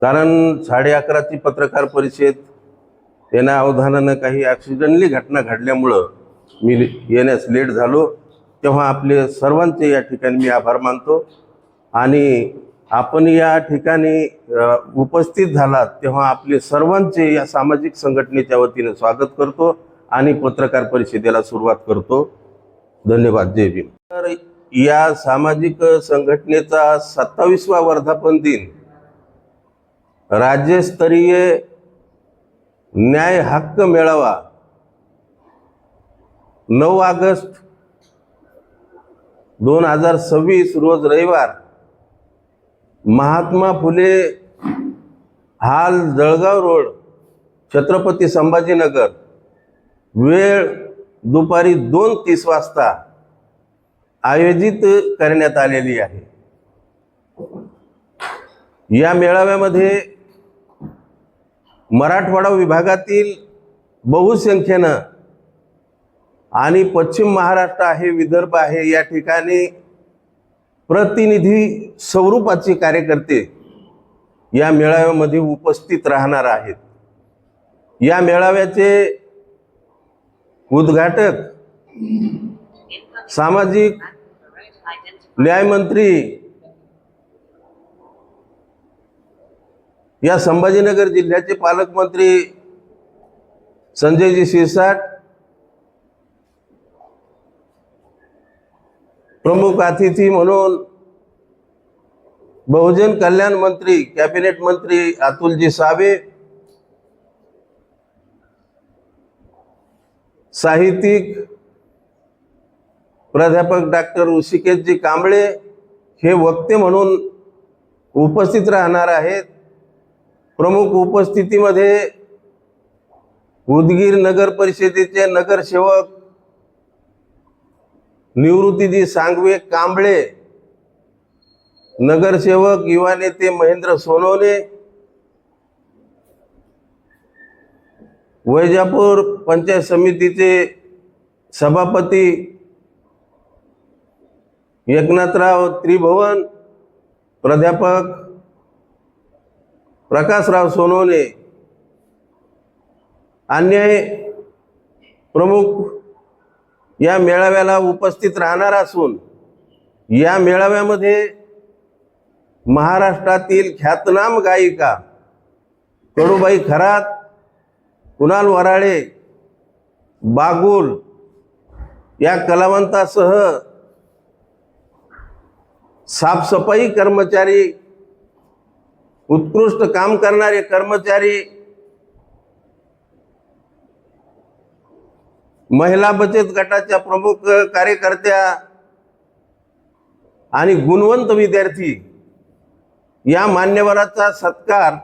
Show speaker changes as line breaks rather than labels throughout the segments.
कारण 11:30ची पत्रकार परिषद येण्या अवधानानं काही ॲक्सिडेंटली घटना घडल्यामुळं मी येण्यास लेट झालो। तेव्हा आपले सर्वांचे या ठिकाणी मी आभार मानतो आणि आपण या ठिकाणी उपस्थित झालात तेव्हा आपले सर्वांचे या सामाजिक संघटनेच्या वतीने स्वागत करतो आणि पत्रकार परिषदेला सुरुवात करतो। धन्यवाद। जय भीम। तर या सामाजिक संघटनेचा 27वा वर्धापन दिन राज्यस्तरीय न्याय हक्क मेळावा 9 ऑगस्ट 2026 रोज रविवार महात्मा फुले हाल जळगाव रोड छत्रपती संभाजीनगर वेळ दुपारी 2:30 वाजता आयोजित करण्यात आलेली आहे। या मेळाव्यामध्ये मराठवाडा विभागातील बहुसंख्येनं आणि पश्चिम महाराष्ट्र आहे, विदर्भ आहे, या ठिकाणी प्रतिनिधी स्वरूपाचे कार्यकर्ते या मेळाव्यामध्ये उपस्थित राहणार आहेत। या मेळाव्याचे उद्घाटक सामाजिक न्याय मंत्री या संभाजीनगर जिल्ह्याचे पालकमंत्री संजयजी शिरसाट, प्रमुख अतिथी म्हणून बहुजन कल्याण मंत्री कॅबिनेट मंत्री अतुलजी सावे, साहित्यिक प्राध्यापक डॉक्टर ऋषिकेशजी कांबळे हे वक्ते म्हणून उपस्थित राहणार आहेत। प्रमुख उपस्थितीमध्ये उदगीर नगर परिषदेचे नगरसेवक निवृत्तीजी सांगवे कांबळे, नगरसेवक युवा नेते महेंद्र सोनवणे, वैजापूर पंचायत समितीचे सभापती एकनाथराव त्रिभुवन, प्राध्यापक प्रकाशराव सोनवणे, अन्य प्रमुख या मेळाव्याला उपस्थित राहणार असून या मेळाव्यामध्ये महाराष्ट्रातील ख्यातनाम गायिका कडूबाई खरात, कुणाल वराळे, बागुल या कलावंतासह साफसफाई कर्मचारी, उत्कृष्ट काम करणारे कर्मचारी, महिला बचत गटाच्या प्रमुख कार्यकर्त्या आणि गुणवंत विद्यार्थी या मान्यवरांचा सत्कार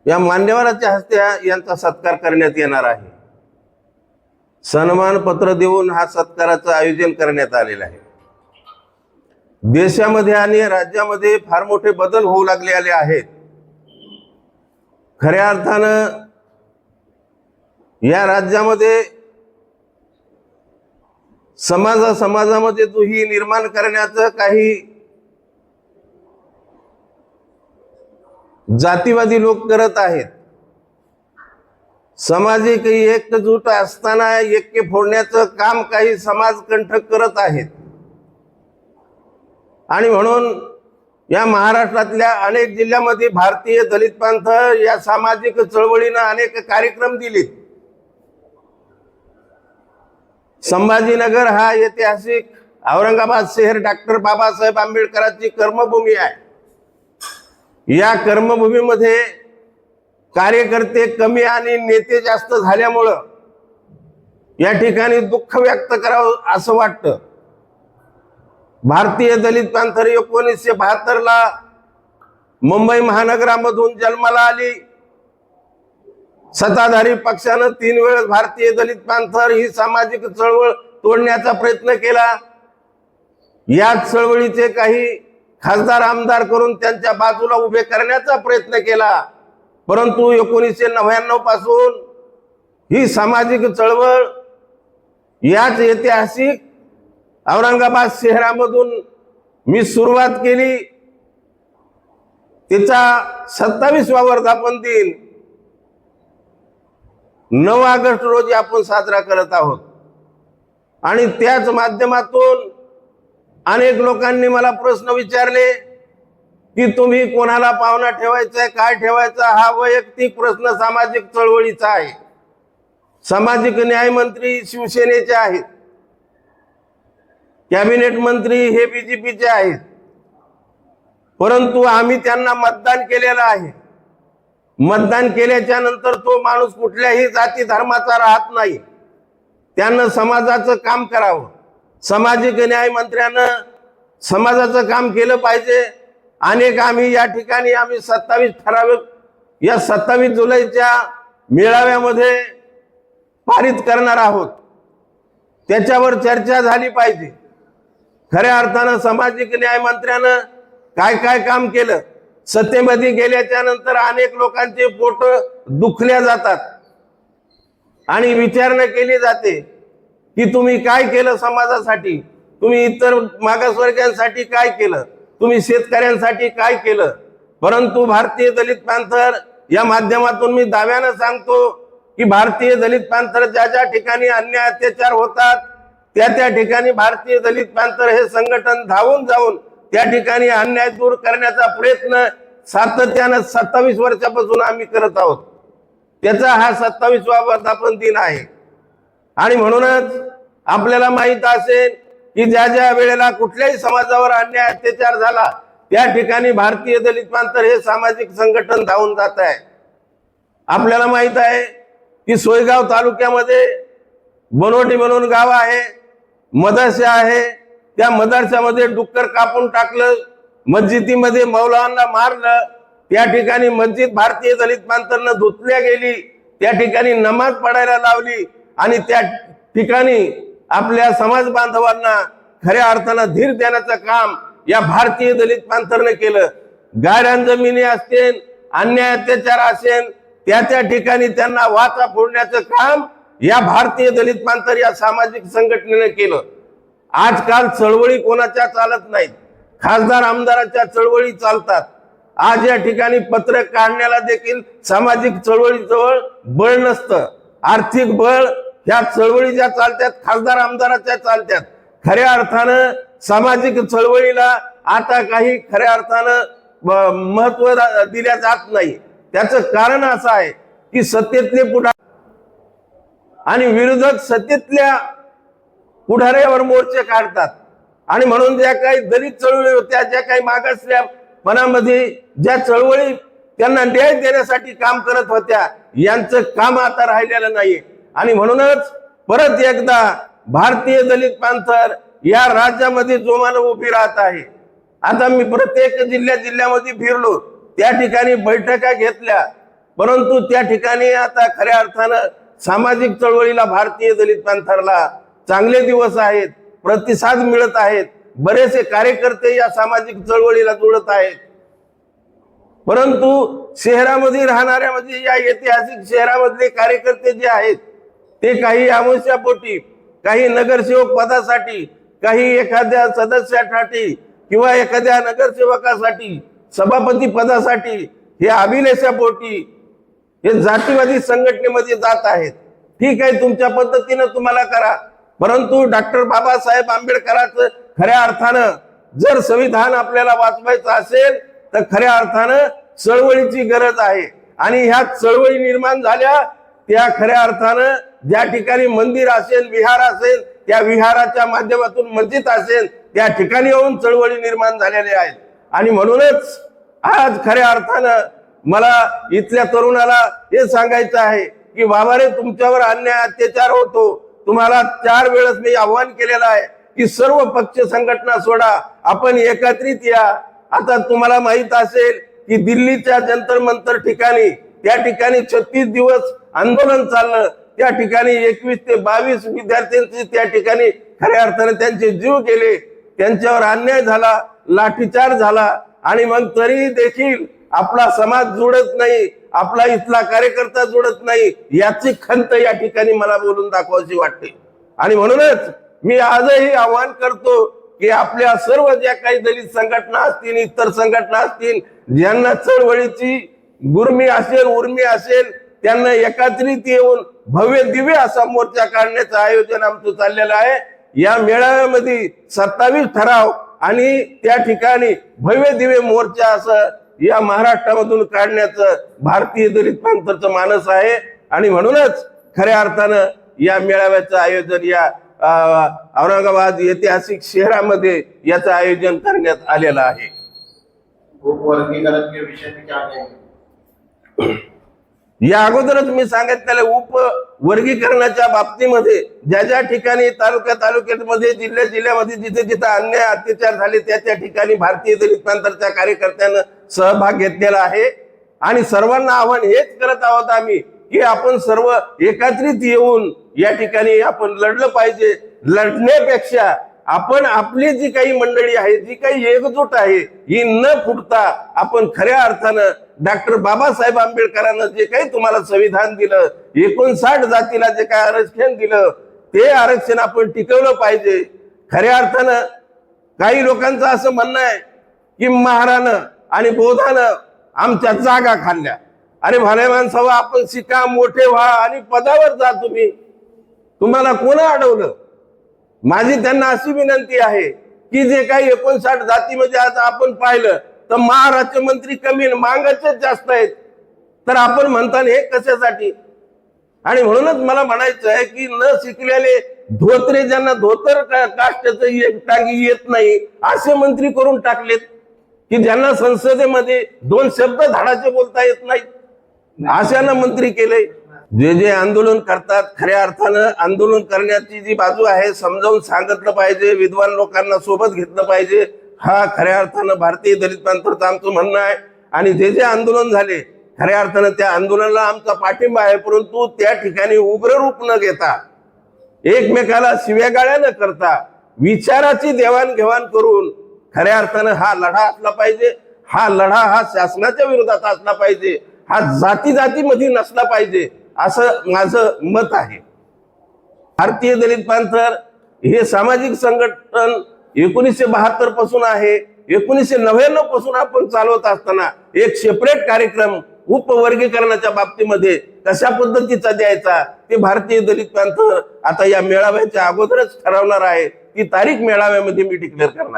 या मान्यवरांच्या हस्ते यांचा सत्कार करण्यात येणार आहे। सन्मान पत्र देऊन हा सत्काराचं आयोजन करण्यात आलेलं आहे। देशामध्ये आणि राज्यामध्ये फार मोठे बदल होऊ लागले आहेत। खऱ्या अर्थानं या राज्यामध्ये समाजामध्ये दुही निर्माण करण्याचं काही जातीवादी लोक करत आहेत। सामाजिक एकजूट असताना ऐक्य फोडण्याचं काम काही समाजकंटक करत आहेत आणि म्हणून या महाराष्ट्रातल्या अनेक जिल्ह्यामध्ये भारतीय दलित पंथ या सामाजिक चळवळीनं अनेक कार्यक्रम दिलेत। संभाजीनगर हा ऐतिहासिक औरंगाबाद शहर डॉक्टर बाबासाहेब आंबेडकरांची कर्मभूमी आहे। या कर्मभूमीमध्ये कार्यकर्ते कमी आणि नेते जास्त झाल्यामुळं या ठिकाणी दुःख व्यक्त करावं असं वाटतं। भारतीय दलित पंथ 1972 ला मुंबई महानगरामधून जन्माला आली। सत्ताधारी पक्षानं 3 वेळेस भारतीय दलित पंथ ही सामाजिक चळवळ तोडण्याचा प्रयत्न केला। याच चळवळीचे काही खासदार आमदार करून त्यांच्या बाजूला उभे करण्याचा प्रयत्न केला, परंतु 1999 पासून ही सामाजिक चळवळ याच ऐतिहासिक औरंगाबाद शहरामधून मी सुरुवात केली त्याचा 27वा वर्धापन दिन 9 ऑगस्ट रोजी आपण साजरा करत आहोत। आणि त्याच माध्यमातून अनेक लोकांनी मला प्रश्न विचारले की तुम्ही कोणाला पाहुणा ठेवायचा, काय ठेवायचा, हा वैयक्तिक प्रश्न सामाजिक चळवळीचा आहे। सामाजिक न्याय मंत्री शिवसेनेचे आहेत, कॅबिनेट मंत्री हे बीजेपीचे आहेत, परंतु आम्ही त्यांना मतदान केलेलं आहे। मतदान केल्याच्या नंतर तो माणूस कुठल्याही जाती धर्माचा राहत नाही, त्यानं समाजाचं काम करावं। सामाजिक न्याय मंत्र्यानं समाजाचं काम केलं पाहिजे। अनेक आम्ही या ठिकाणी 27 ठराविक या 27 जुलैच्या मेळाव्यामध्ये पारित करणार आहोत, त्याच्यावर चर्चा झाली पाहिजे। खऱ्या अर्थानं सामाजिक न्याय मंत्र्यानं काय काय काम केलं, सत्तेमध्ये गेल्याच्या नंतर अनेक लोकांचे पोट दुखल्या जातात आणि विचारणा केली जाते की तुम्ही काय केलं समाजासाठी, तुम्ही इतर मागासवर्गीयांसाठी काय केलं, तुम्ही शेतकऱ्यांसाठी काय केलं। परंतु भारतीय दलित पॅंथर या माध्यमातून मी दाव्यानं सांगतो की भारतीय दलित पॅंथर ज्या ज्या ठिकाणी अन्याय अत्याचार होतात त्या ठिकाणी भारतीय दलित पॅंथर हे संघटन धावून जाऊन त्या ठिकाणी अन्याय दूर करण्याचा प्रयत्न सातत्यानं 27 वर्षापासून आम्ही करत आहोत। त्याचा हा 27वा वर्धापन दिन आहे। आणि म्हणूनच आपल्याला माहित असेल की ज्या ज्या वेळेला कुठल्याही समाजावर अन्याय अत्याचार झाला त्या ठिकाणी भारतीय दलित पॅंथर हे सामाजिक संघटन धावून जात आहे। आपल्याला माहित आहे की सोयगाव तालुक्यामध्ये बनोटी म्हणून गाव आहे, मदरसा आहे, त्या मदरशामध्ये डुक्कर कापून टाकलं, मस्जिदीमध्ये मौलांना मारलं, त्या ठिकाणी मस्जिद भारतीय दलित पॅंथरनं धुतल्या गेली, त्या ठिकाणी नमाज पडायला लावली आणि त्या ठिकाणी आपल्या समाज बांधवांना खऱ्या अर्थानं धीर देण्याचं काम या भारतीय दलित पॅंथरने केलं। गायरान जमिनी असतील, अन्याय अत्याचार असेल, त्या ठिकाणी त्यांना वाचा फोडण्याचं काम या भारतीय दलित पॅंथर या सामाजिक संघटनेने केलं। आजकाल चळवळी कोणाच्या चालत नाहीत, खासदार आमदाराच्या चळवळी चालतात। आज या ठिकाणी पत्रक काढण्याला देखील सामाजिक चळवळीजवळ बळ नसतं, आर्थिक बळ ह्या चळवळी ज्या चालतात खासदार आमदाराच्या चालतात। खऱ्या अर्थानं सामाजिक चळवळीला आता काही खऱ्या अर्थानं महत्व दिल्या जात नाही। त्याचं कारण असं आहे की सत्तेतले पुढारी आणि विरोधक सत्तेतल्या पुढाऱ्यावर मोर्चे काढतात आणि म्हणून ज्या काही दलित चळवळी होत्या, ज्या काही मागासल्या मनामध्ये ज्या चळवळी त्यांना न्याय देण्यासाठी काम करत होत्या, यांचं काम आता राहिलेलं नाही। आणि म्हणूनच परत एकदा भारतीय दलित पॅंथर या राज्यामध्ये जोमानं उभी राहत आहे। आता मी प्रत्येक जिल्ह्यामध्ये फिरलो, त्या ठिकाणी बैठका घेतल्या, परंतु त्या ठिकाणी आता खऱ्या अर्थानं सामाजिक चळवळीला भारतीय दलित पॅंथरला चांगले दिवस आहेत, प्रतिसाद मिळत आहेत, बरेचसे कार्यकर्ते या सामाजिक चळवळीला जुळत आहेत। परंतु शहरामध्ये राहणाऱ्या म्हणजे या ऐतिहासिक शहरामधले कार्यकर्ते जे आहेत ते काही आमुष्यापोटी, काही नगरसेवक पदासाठी, काही एखाद्या सदस्यासाठी किंवा एखाद्या नगरसेवकासाठी, सभापती पदासाठी हे अभिलेषापोटी हे जातीवादी संघटनेमध्ये जात आहेत। ठीक आहे, तुमच्या पद्धतीने तुम्हाला करा, परंतु डॉक्टर बाबासाहेब आंबेडकरांचं खऱ्या अर्थानं जर संविधान आपल्याला वाचवायचं असेल तर खऱ्या अर्थानं चळवळीची गरज आहे। आणि ह्या चळवळी निर्माण झाल्या त्या खऱ्या अर्थानं ज्या ठिकाणी मंदिर असेल, विहार असेल, त्या विहाराच्या माध्यमातून मस्जिद असेल, त्या ठिकाणी येऊन चळवळी निर्माण झालेल्या आहेत। आणि म्हणूनच आज खऱ्या अर्थानं मला इथल्या तरुणाला हे सांगायचं आहे की बाबा रे, तुमच्यावर अन्याय अत्याचार होतो, तुम्हाला 4 वेळेस मी आव्हान केलेलं आहे की सर्व पक्ष संघटना सोडा, आपण एकत्रित या। आता तुम्हाला माहित असेल की दिल्लीच्या जंतर मंतर ठिकाणी त्या ठिकाणी 36 दिवस आंदोलन चाललं, त्या ठिकाणी 21 ते 22 विद्यार्थ्यांचे त्या ठिकाणी खऱ्या अर्थाने त्यांचे जीव गेले, त्यांच्यावर अन्याय झाला, लाठीचार्ज झाला आणि मग तरी देखील आपला समाज जुळत नाही, आपला इथला कार्यकर्ता जुळत नाही, याची खंत या ठिकाणी मला बोलून दाखवायची वाटते। आणि म्हणूनच मी आजही आवाहन करतो की आपल्या सर्व ज्या काही दलित संघटना असतील, इतर संघटना असतील, ज्यांना चळवळीची गुरमी असेल, उर्मी असेल, त्यांना एकत्रित येऊन भव्य दिव्य असा मोर्चा काढण्याचं आयोजन आमचं चाललेलं आहे. या मेळाव्यामध्ये 27 ठराव आणि त्या ठिकाणी भव्य दिव्य मोर्चा असं या महाराष्ट्रामधून काढण्याचं भारतीय दलित पंथाचं मानस आहे. आणि म्हणूनच खऱ्या अर्थानं या मेळाव्याचं आयोजन या औरंगाबाद ऐतिहासिक शहरामध्ये याचं आयोजन करण्यात आलेलं आहे.
वर्गीकरण के विषय में क्या कहेंगे?
या अगोदरच मी सांगितलेलं उपवर्गीकरणाच्या बाबतीमध्ये ज्या ज्या ठिकाणी तालुक्यामध्ये जिल्ह्यामध्ये जिथे जिथे अन्याय अत्याचार झाले त्या ठिकाणी भारतीय दलित पंथाच्या कार्यकर्त्यांना सहभाग घेतलेला आहे. आणि सर्वांना आव्हान हेच करत आहोत आम्ही की आपण सर्व एकत्रित येऊन या ठिकाणी आपण लढलं पाहिजे. लढण्यापेक्षा आपण आपली जी काही मंडळी आहे, जी काही एकजूट आहे, ही न फुटता आपण खऱ्या अर्थानं डॉक्टर बाबासाहेब आंबेडकरांना जे काही तुम्हाला संविधान दिलं, 59 जातीला जे काही आरक्षण दिलं, ते आरक्षण आपण टिकवलं पाहिजे. खऱ्या अर्थानं काही लोकांचं असं म्हणणं आहे की महारानं आणि बौद्धानं आमच्या जागा खाल्ल्या. अरे भले माणसावा, आपण शिका, मोठे व्हा आणि पदावर जा. तुम्हाला कोण अडवलं? माझी त्यांना अशी विनंती आहे की जे काही 59 जातीमध्ये आज आपण पाहिलं तर महाराष्ट्र मंत्री कमी, मागाचेच जास्त आहेत. तर आपण म्हणता हे कशासाठी? आणि म्हणूनच मला म्हणायचं आहे की न शिकलेले धोत्रे, ज्यांना धोतर काष्टाचं टांगी येत नाही, असे मंत्री करून टाकलेत की ज्यांना संसदेमध्ये 2 शब्द धाडाचे बोलता येत नाहीत, अशांना मंत्री केले. जे आंदोलन करतात, खऱ्या अर्थानं आंदोलन करण्याची जी बाजू आहे समजावून सांगितलं पाहिजे, विद्वान लोकांना सोबत घेतलं पाहिजे. हा खऱ्या अर्थानं भारतीय दलित पंथाचं आमचं म्हणणं आहे. आणि जे आंदोलन झाले खऱ्या अर्थानं त्या आंदोलनाला आमचा पाठिंबा आहे. परंतु त्या ठिकाणी उग्र रूप न घेता, एकमेकाला शिव्यागाळ्या न करता, विचाराची देवाणघेवाण करून खऱ्या अर्थानं हा लढा असला पाहिजे. हा लढा हा शासनाच्या विरोधात असला पाहिजे, हा जातीमध्ये नसला पाहिजे, असं माझं मत आहे. भारतीय दलित पंथ हे सामाजिक संघटन 1972 पासून आहे. 1999 पासून आपण चालवत असताना एक सेपरेट कार्यक्रम उपवर्गीकरणाच्या बाबतीमध्ये कशा पद्धतीचा द्यायचा ते भारतीय दलित पंथ आता या मेळाव्याच्या अगोदरच ठरवणार आहे. ती तारीख मेळाव्यामध्ये मी डिक्लेअर करणार.